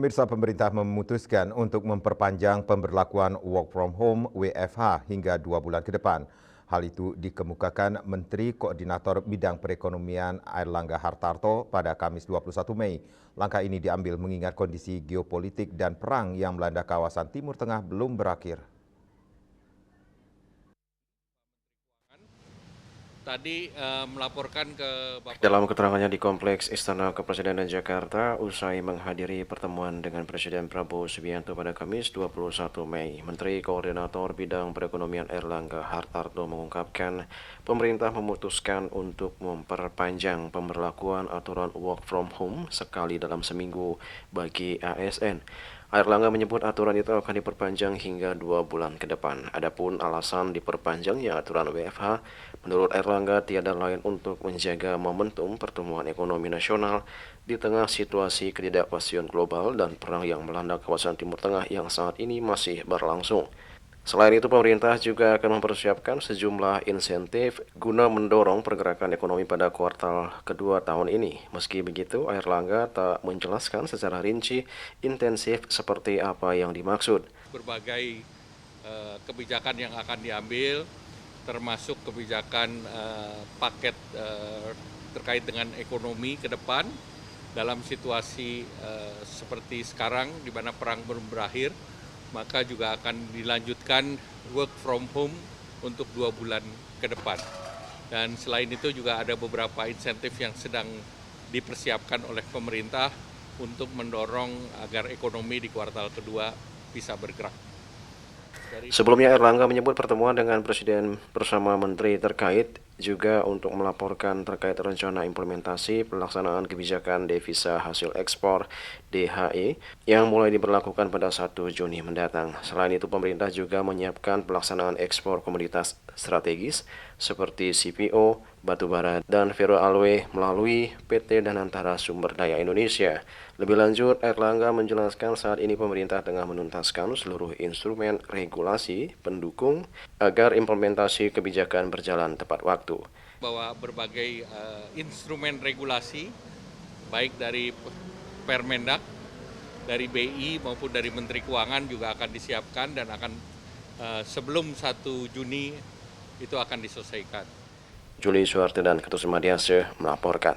Pemirsa, pemerintah memutuskan untuk memperpanjang pemberlakuan work from home WFH hingga 2 bulan ke depan. Hal itu dikemukakan Menteri Koordinator Bidang Perekonomian Airlangga Hartarto pada Kamis 21 Mei. Langkah ini diambil mengingat kondisi geopolitik dan perang yang melanda kawasan Timur Tengah belum berakhir. Tadi melaporkan ke Bapak. Dalam keterangannya di Kompleks Istana Kepresidenan Jakarta, usai menghadiri pertemuan dengan Presiden Prabowo Subianto pada Kamis 21 Mei, Menteri Koordinator Bidang Perekonomian Airlangga Hartarto mengungkapkan pemerintah memutuskan untuk memperpanjang pemberlakuan aturan work from home sekali dalam seminggu bagi ASN. Airlangga menyebut aturan itu akan diperpanjang hingga 2 bulan ke depan. Adapun alasan diperpanjangnya aturan WFH, menurut Airlangga tiada lain untuk menjaga momentum pertumbuhan ekonomi nasional di tengah situasi ketidakpastian global dan perang yang melanda kawasan Timur Tengah yang saat ini masih berlangsung. Selain itu, pemerintah juga akan mempersiapkan sejumlah insentif guna mendorong pergerakan ekonomi pada kuartal kedua tahun ini. Meski begitu, Airlangga tak menjelaskan secara rinci intensif seperti apa yang dimaksud. Berbagai kebijakan yang akan diambil, termasuk kebijakan paket terkait dengan ekonomi ke depan dalam situasi seperti sekarang di mana perang belum berakhir, maka juga akan dilanjutkan work from home untuk 2 bulan ke depan. Dan selain itu juga ada beberapa insentif yang sedang dipersiapkan oleh pemerintah untuk mendorong agar ekonomi di kuartal kedua bisa bergerak. Sebelumnya, Airlangga menyebut pertemuan dengan Presiden bersama Menteri terkait juga untuk melaporkan terkait rencana implementasi pelaksanaan kebijakan devisa hasil ekspor (DHE) yang mulai diberlakukan pada 1 Juni mendatang. Selain itu, pemerintah juga menyiapkan pelaksanaan ekspor komoditas strategis seperti CPO, batubara, dan ferroalloy melalui PT Danantara Sumber Daya Indonesia. Lebih lanjut, Airlangga menjelaskan saat ini pemerintah tengah menuntaskan seluruh instrumen regulasi pendukung agar implementasi kebijakan berjalan tepat waktu. Bahwa berbagai instrumen regulasi, baik dari Permendak, dari BI maupun dari Menteri Keuangan juga akan disiapkan dan akan sebelum 1 Juni itu akan diselesaikan. Juli Suharto dan Ketut Sumadiase melaporkan.